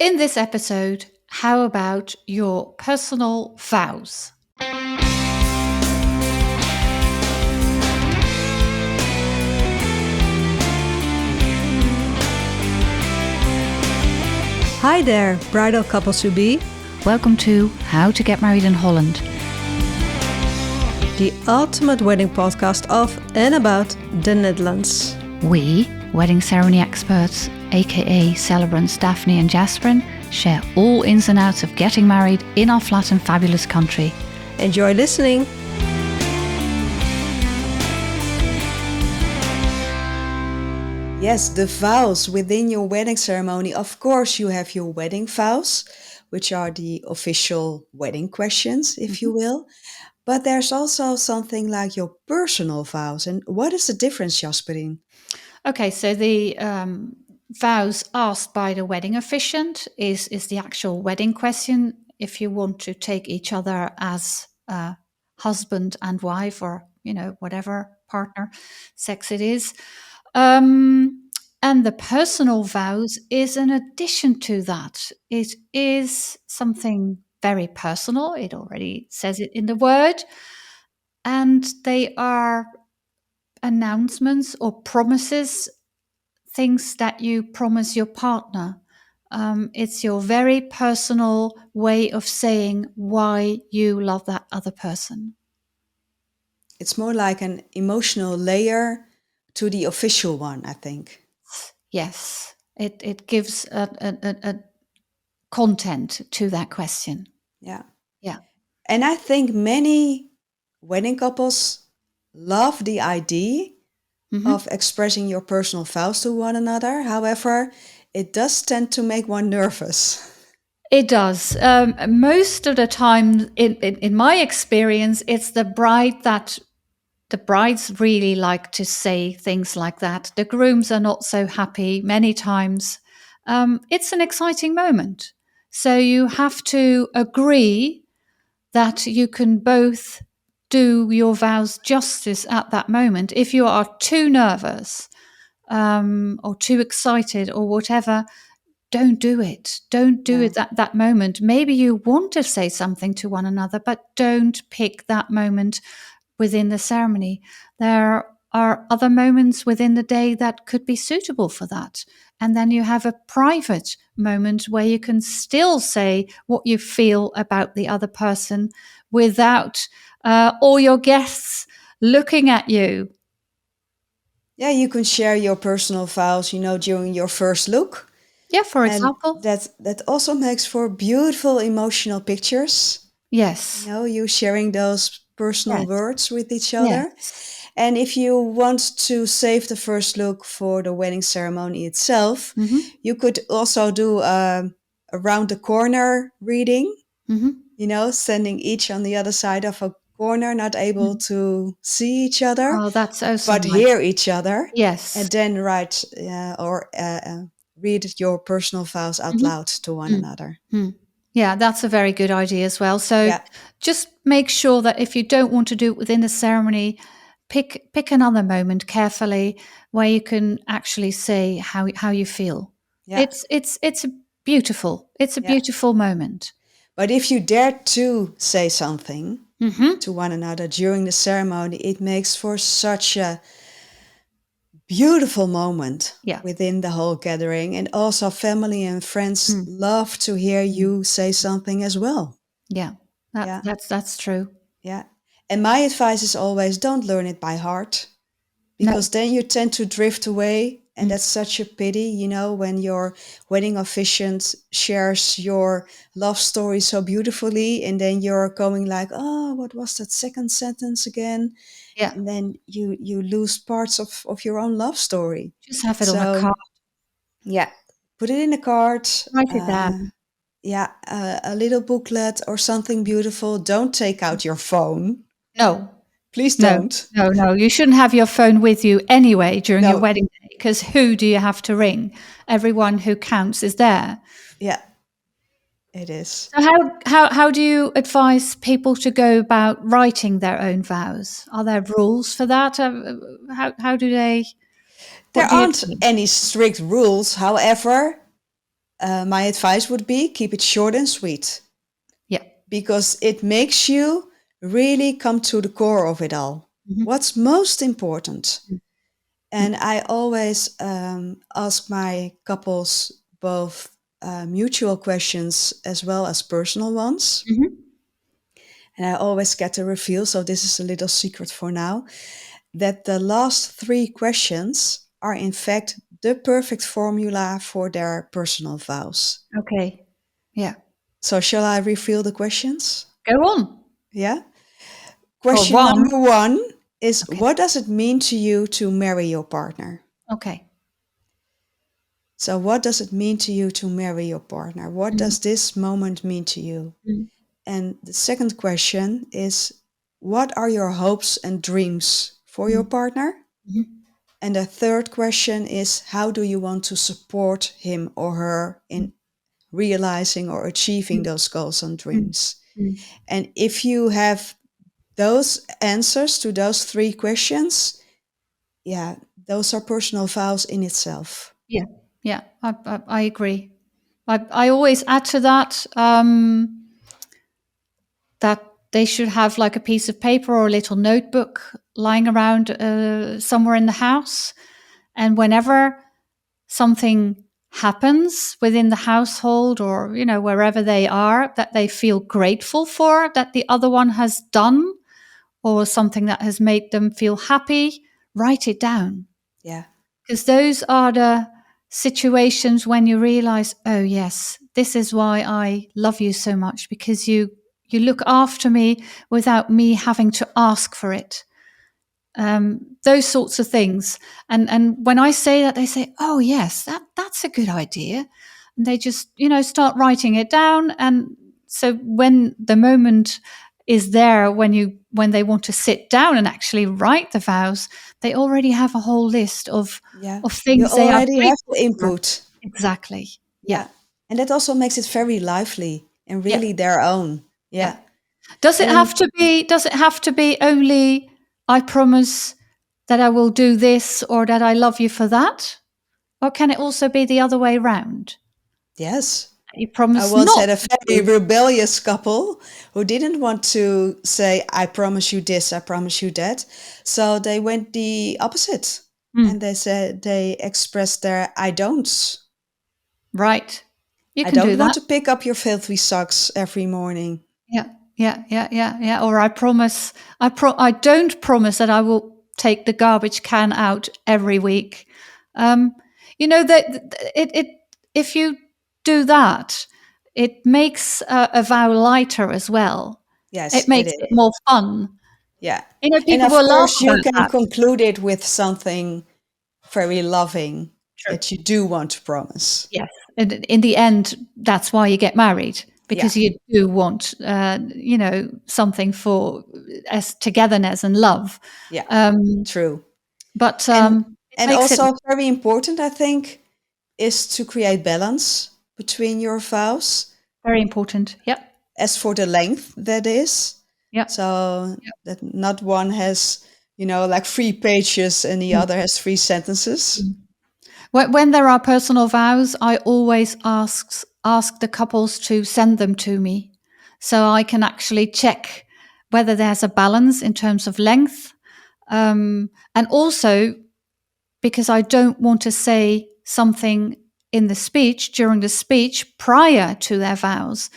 In this episode, how about your personal vows? Hi there, bridal couples to be. Welcome to How to Get Married in Holland. The ultimate wedding podcast of and about the Netherlands. We, wedding ceremony experts, aka celebrants Daphne and Jasperin, share all ins and outs of getting married in our flat and fabulous country. Enjoy listening. Yes, the vows within your wedding ceremony. Of course, you have your wedding vows, which are the official wedding questions, if you will. But there's also something like your personal vows. And what is the difference, Jasperine? Okay, so the vows asked by the wedding officiant is the actual wedding question. If you want to take each other as husband and wife, or whatever partner sex it is, and the personal vows is an addition to that. It is something very personal. It already says it in the word, and they are announcements or promises, things that you promise your partner. It's your very personal way of saying why you love that other person. It's more like an emotional layer to the official one, I think. Yes, it gives a content to that question. Yeah. Yeah. And I think many wedding couples love the idea of expressing your personal vows to one another. However, it does tend to make one nervous. It does. Most of the time, in my experience, it's the brides really like to say things like that. The grooms are not so happy many times. It's an exciting moment. So you have to agree that you can both do your vows justice at that moment. If you are too nervous or too excited or whatever, don't do it. Don't do it at that moment. Maybe you want to say something to one another, but don't pick that moment within the ceremony. There are other moments within the day that could be suitable for that. And then you have a private moment where you can still say what you feel about the other person without all your guests looking at you. Yeah, you can share your personal vows, during your first look. Yeah, for And example. that also makes for beautiful emotional pictures. Yes. You sharing those personal Yes. words with each other. Yes. And if you want to save the first look for the wedding ceremony itself, you could also do around the corner reading, standing each on the other side of a corner, not able to see each other, Oh, that's also but nice. hear each other. Yes. And then write or read your personal vows out loud to one another. Yeah, that's a very good idea as well. So Yeah. just make sure that if you don't want to do it within the ceremony, pick another moment carefully where you can actually say how you feel. Yeah. It's a beautiful moment. But if you dare to say something to one another during the ceremony, it makes for such a beautiful moment within the whole gathering. And also family and friends love to hear you say something as well. Yeah, that's true. Yeah. And my advice is always don't learn it by heart, because then you tend to drift away. And that's such a pity, when your wedding officiant shares your love story so beautifully, and then you're going like, oh, what was that second sentence again? Yeah. And then you lose parts of your own love story. Just have it on a So, card. yeah, put it in a card. Write it down. Yeah, a little booklet or something beautiful. Don't take out your phone. No. Please No, don't. no. You shouldn't have your phone with you anyway during your No. wedding day, because who do you have to ring? Everyone who counts is there. Yeah, it is. So how do you advise people to go about writing their own vows? Are there rules for that? How do they? There What do you aren't think? any strict rules. However, My advice would be keep it short and sweet Yeah. because it makes you really come to the core of it all. Hmm. What's most important? And Hmm. I always ask my couples both mutual questions as well as personal ones. Hmm. And I always get a reveal, so this is a little secret for now, that the last three questions are in fact the perfect formula for their personal vows. Okay. Yeah. So shall I reveal the questions? Go on. Yeah. For Question one. number one is, Okay. what does it mean to you to marry your partner? Okay. So what does it mean to you to marry your partner? What Hmm. does this moment mean to you? Hmm. And the second question is, what are your hopes and dreams for your Hmm. partner? Hmm. And the third question is, how do you want to support him or her in realizing or achieving those goals and Hmm. dreams? Hmm. And if you have those answers to those three questions, yeah, those are personal vows in itself. Yeah. Yeah. I agree. I always add to that that they should have like a piece of paper or a little notebook lying around somewhere in the house. And whenever something happens within the household or, wherever they are that they feel grateful for that the other one has done or something that has made them feel happy, write it down. Yeah, Because those are the situations when you realize, oh yes, this is why I love you so much, because you look after me without me having to ask for it. Those sorts of things. And when I say that, they say, "Oh yes, that's a good idea," and they just start writing it down. And so when the moment is there, when they want to sit down and actually write the vows, they already have a whole list yeah. of You things they are already have the grateful for. input. Exactly. Yeah. Yeah. And that also makes it very lively and Yeah. really their own. Yeah. Yeah. Does it have And to be? Does it have to be only? I promise that I will do this, or that I love you for that? Or can it also be the other way round? yes, You I promise once not had a very to. rebellious couple who didn't want to say, I promise you this, I promise you that. So they went the opposite. And Mm, they said, they expressed their I don'ts. right. You I can do don't want that. to pick up your filthy socks every morning. Yeah. Yeah. Yeah. Yeah. Yeah. Or I promise. I don't promise that I will take the garbage can out every week. Um, that it. If you do that, it makes a vow lighter as well. It Yes, it makes it is. more fun. Yeah. And People of will laugh course, you about can that. conclude it with something very loving True. that you do want to promise. Yes. And in the end, that's why you get married, Yeah. because you do want, something for as togetherness and love. Yeah. Um, True. but And it and makes it also very important, I think, is to create balance between your vows. very important. Yep. As for the length, that is, Yep. so Yep. that not one has, like 3 pages and the Mm. other has 3 sentences. Mm. When there are personal vows, I always ask the couples to send them to me, so I can actually check whether there's a balance in terms of length, and also because I don't want to say something in the speech during the speech prior to their vows.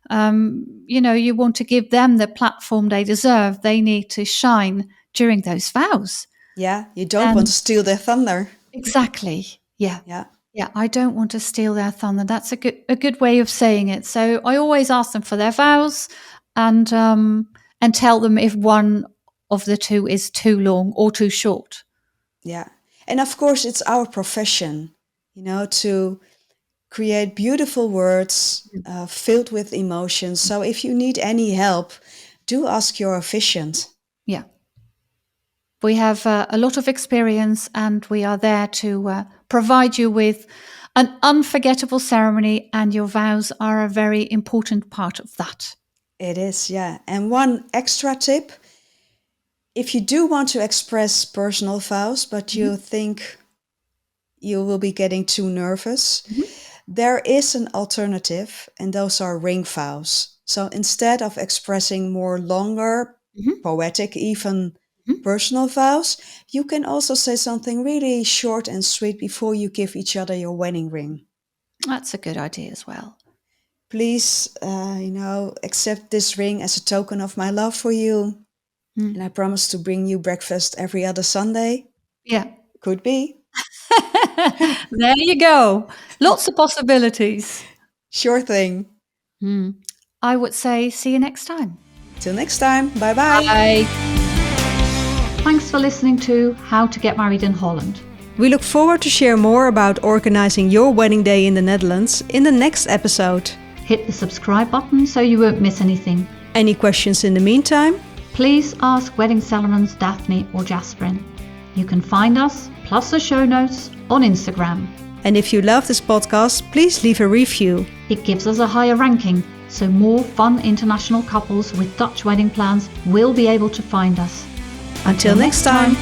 You want to give them the platform they deserve. They need to shine during those vows. Yeah, you don't want And to steal their thunder. exactly, yeah, Yeah, yeah. I don't want to steal their thunder. That's a good way of saying it. So I always ask them for their vows, and tell them if one of the two is too long or too short. yeah. And of course, it's our profession, to create beautiful words filled with emotions. So if you need any help, do ask your officiant. Yeah. We have a lot of experience, and we are there to provide you with an unforgettable ceremony, and your vows are a very important part of that. It is, yeah. And one extra tip, if you do want to express personal vows, but you Mhm. think you will be getting too nervous, Mhm. There is an alternative, and those are ring vows. So instead of expressing more longer, Mhm. poetic, even Mhm. personal vows, you can also say something really short and sweet before you give each other your wedding ring. That's a good idea as well. Please, accept this ring as a token of my love for you. And Mm. I promise to bring you breakfast every other Sunday. Yeah. Could be. There you go. Lots of possibilities. Sure thing. Hmm. I would say see you next time. Till next time. Bye bye. Bye. Thanks for listening to How to Get Married in Holland. We look forward to share more about organizing your wedding day in the Netherlands in the next episode. Hit the subscribe button so you won't miss anything. Any questions in the meantime? Please ask wedding celebrants Daphne or Jasperin. You can find us, plus the show notes, on Instagram. And if you love this podcast, please leave a review. It gives us a higher ranking, so more fun international couples with Dutch wedding plans will be able to find us. Until next time.